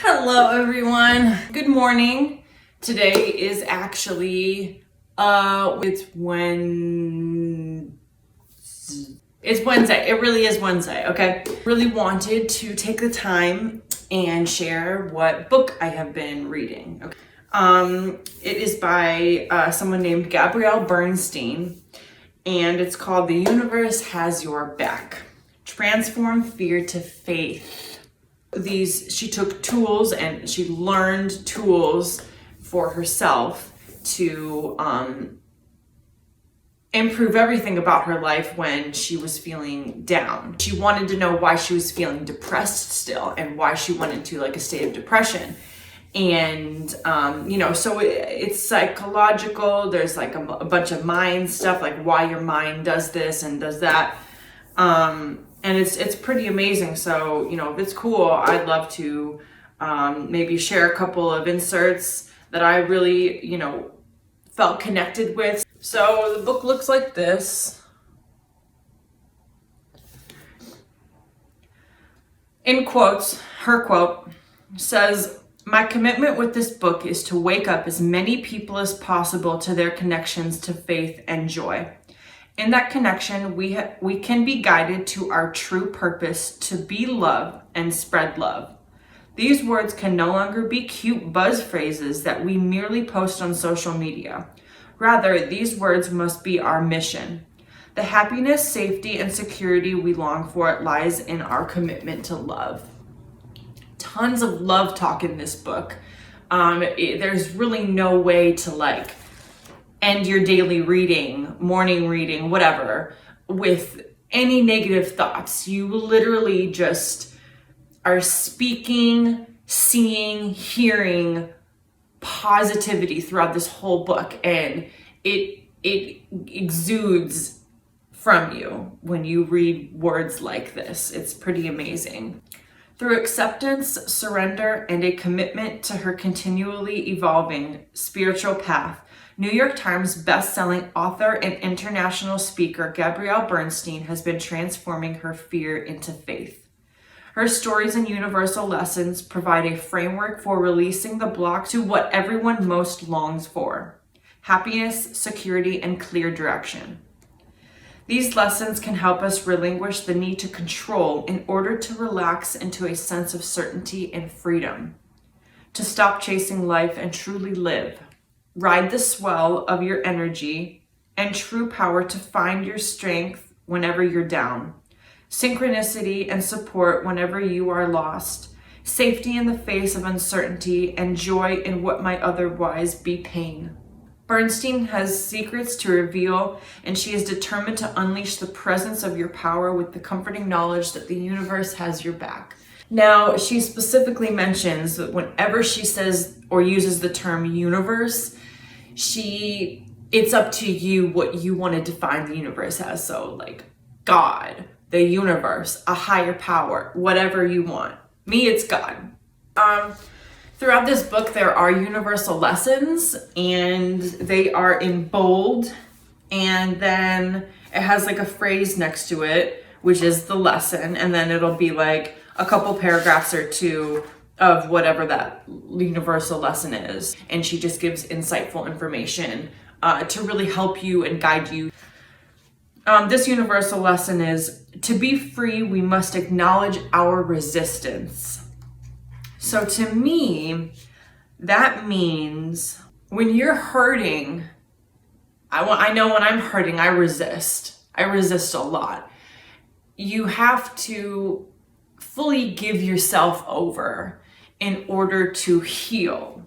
Hello everyone. Good morning. Today is actually it's Wednesday. It really is Wednesday, okay? Really wanted to take the time and share what book I have been reading. Okay. It is by someone named Gabrielle Bernstein, and it's called The Universe Has Your Back. Transform Fear to Faith. She took tools and she learned tools for herself to improve everything about her life when she was feeling down. She wanted to know why she was feeling depressed still and why she went into like a state of depression. And, so it's psychological. There's like a bunch of mind stuff, like why your mind does this and does that. And it's pretty amazing. So, if it's cool, I'd love to maybe share a couple of inserts that I really, felt connected with. So the book looks like this. In quotes, her quote says, "My commitment with this book is to wake up as many people as possible to their connections to faith and joy. In that connection, we can be guided to our true purpose to be love and spread love. These words can no longer be cute buzz phrases that we merely post on social media. Rather, these words must be our mission. The happiness, safety, and security we long for lies in our commitment to love." Tons of love talk in this book. There's really no way to end your daily reading, morning reading, whatever, with any negative thoughts. You literally just are speaking, seeing, hearing positivity throughout this whole book, and it exudes from you when you read words like this. It's pretty amazing. Through acceptance, surrender, and a commitment to her continually evolving spiritual path, New York Times best-selling author and international speaker Gabrielle Bernstein has been transforming her fear into faith. Her stories and universal lessons provide a framework for releasing the block to what everyone most longs for: happiness, security, and clear direction. These lessons can help us relinquish the need to control in order to relax into a sense of certainty and freedom, to stop chasing life and truly live. Ride the swell of your energy and true power to find your strength whenever you're down, synchronicity and support whenever you are lost, safety in the face of uncertainty, and joy in what might otherwise be pain. Bernstein has secrets to reveal, and she is determined to unleash the presence of your power with the comforting knowledge that the universe has your back. Now, she specifically mentions that whenever she says or uses the term universe, it's up to you what you want to define the universe as. So like God, the universe, a higher power, whatever you want. Me, it's God. Throughout this book, there are universal lessons, and they are in bold, and then it has like a phrase next to it, which is the lesson, and then it'll be like a couple paragraphs or two of whatever that universal lesson is, and she just gives insightful information to really help you and guide you. This universal lesson is, to be free, we must acknowledge our resistance. So to me, that means when you're hurting, I know when I'm hurting, I resist a lot. You have to fully give yourself over in order to heal.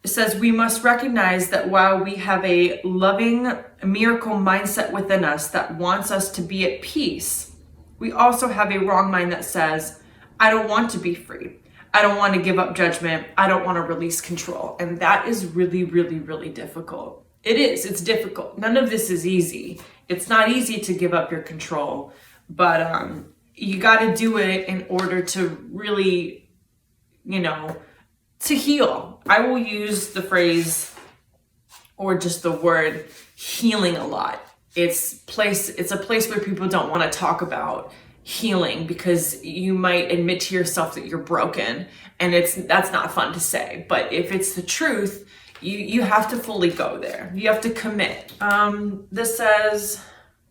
It says we must recognize that while we have a loving miracle mindset within us that wants us to be at peace, we also have a wrong mind that says, I don't want to be free. I don't want to give up judgment. I don't want to release control. And that is really, really, really difficult. It is. It's difficult. None of this is easy. It's not easy to give up your control, but you got to do it in order to really, to heal. I will use the phrase or just the word healing a lot. It's a place where people don't want to talk about healing, because you might admit to yourself that you're broken, and that's not fun to say. But if it's the truth, you have to fully go there. You have to commit. This says,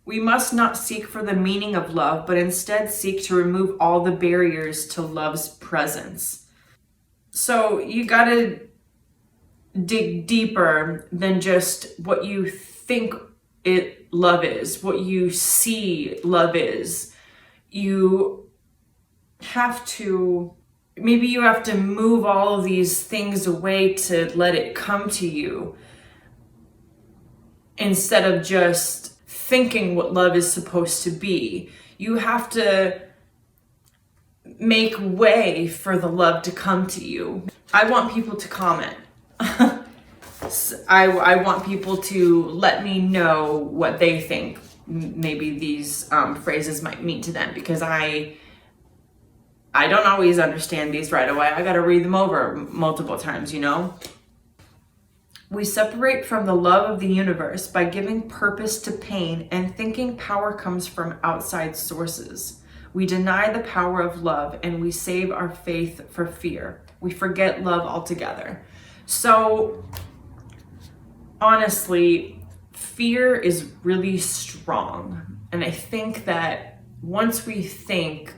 we must not seek for the meaning of love, but instead seek to remove all the barriers to love's presence. So you gotta dig deeper than just what you think love is, what you see love is. You have to move all of these things away to let it come to you, instead of just thinking what love is supposed to be. You have to make way for the love to come to you. I want people to comment. I want people to let me know what they think maybe these phrases might mean to them, because I don't always understand these right away. I got to read them over multiple times, you know? We separate from the love of the universe by giving purpose to pain and thinking power comes from outside sources. We deny the power of love and we save our faith for fear. We forget love altogether. So, honestly, fear is really strong. And I think that once we think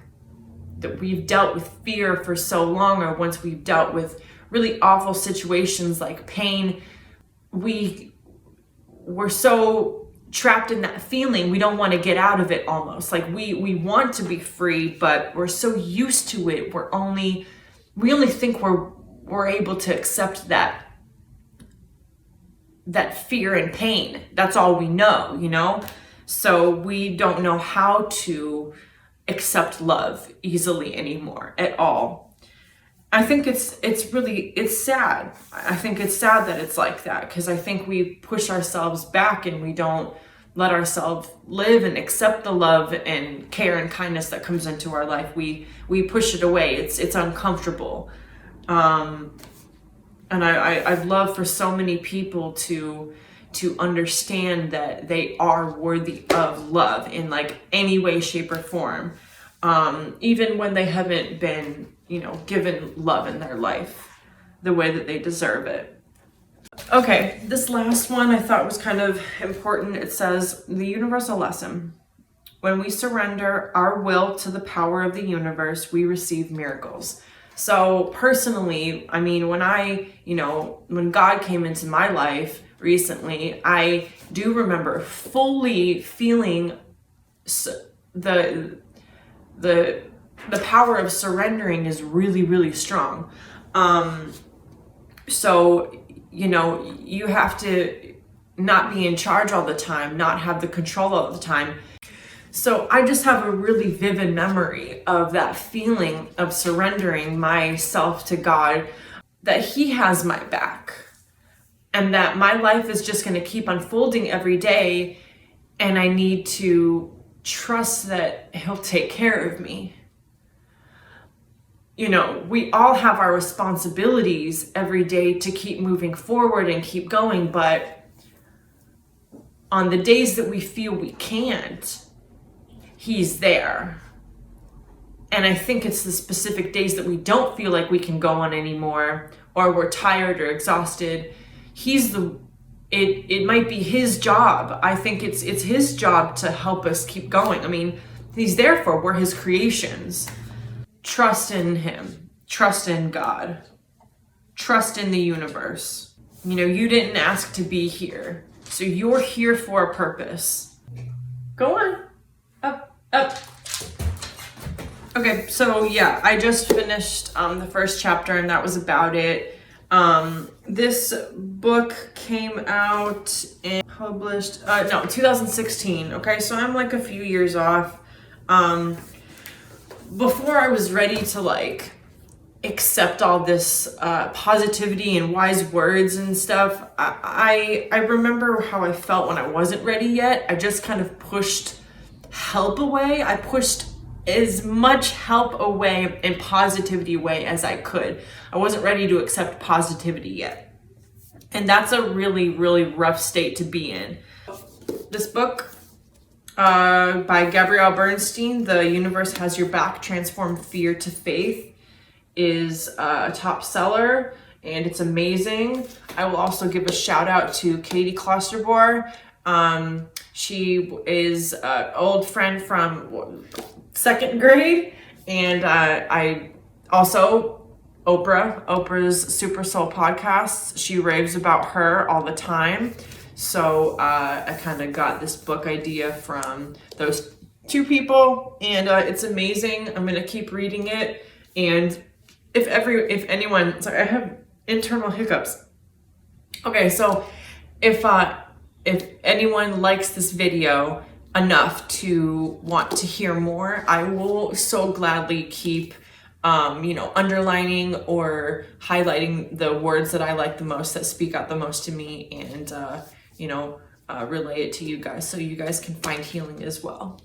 that we've dealt with fear for so long, or once we've dealt with really awful situations like pain, we're so trapped in that feeling, we don't want to get out of it almost. Like we want to be free, but we're so used to it. We only think we're able to accept that fear and pain. That's all we know, you know? So we don't know how to accept love easily anymore at all. I think it's sad. I think it's sad that it's like that, because I think we push ourselves back and we don't let ourselves live and accept the love and care and kindness that comes into our life. We push it away. It's uncomfortable. And I'd love for so many people to understand that they are worthy of love in like any way, shape, or form. Even when they haven't been, given love in their life the way that they deserve it. Okay, this last one I thought was kind of important. It says, the universal lesson. When we surrender our will to the power of the universe, we receive miracles. So personally, I mean, when God came into my life recently, I do remember fully feeling the power of surrendering is really, really strong. So, you have to not be in charge all the time, not have the control all the time. So I just have a really vivid memory of that feeling of surrendering myself to God, that He has my back, and that my life is just going to keep unfolding every day, and I need to trust that He'll take care of me. We all have our responsibilities every day to keep moving forward and keep going, but on the days that we feel we can't, He's there. And I think it's the specific days that we don't feel like we can go on anymore, or we're tired or exhausted. It might be His job. I think it's His job to help us keep going. I mean, He's there for, we're His creations. Trust in Him. Trust in God. Trust in the universe. You didn't ask to be here, so you're here for a purpose. Go on. Up. Okay, so yeah, I just finished the first chapter, and that was about it. This book came out and published, 2016. Okay, so I'm like a few years off. Before I was ready to accept all this positivity and wise words and stuff, I remember how I felt when I wasn't ready yet. I just kind of pushed help away. I pushed as much help away and positivity away as I could. I wasn't ready to accept positivity yet. And that's a really, really rough state to be in. This book by Gabrielle Bernstein. The Universe Has Your Back, Transform Fear to Faith is a top seller, and it's amazing. I will also give a shout out to Katie Klosterbor. She is an old friend from 2nd grade, and I also Oprah's Super Soul podcasts. She raves about her all the time. So I kind of got this book idea from those two people, and it's amazing. I'm gonna keep reading it, and if anyone, sorry, I have internal hiccups. Okay, so if anyone likes this video enough to want to hear more, I will so gladly keep underlining or highlighting the words that I like the most, that speak out the most to me, and relay it to you guys so you guys can find healing as well.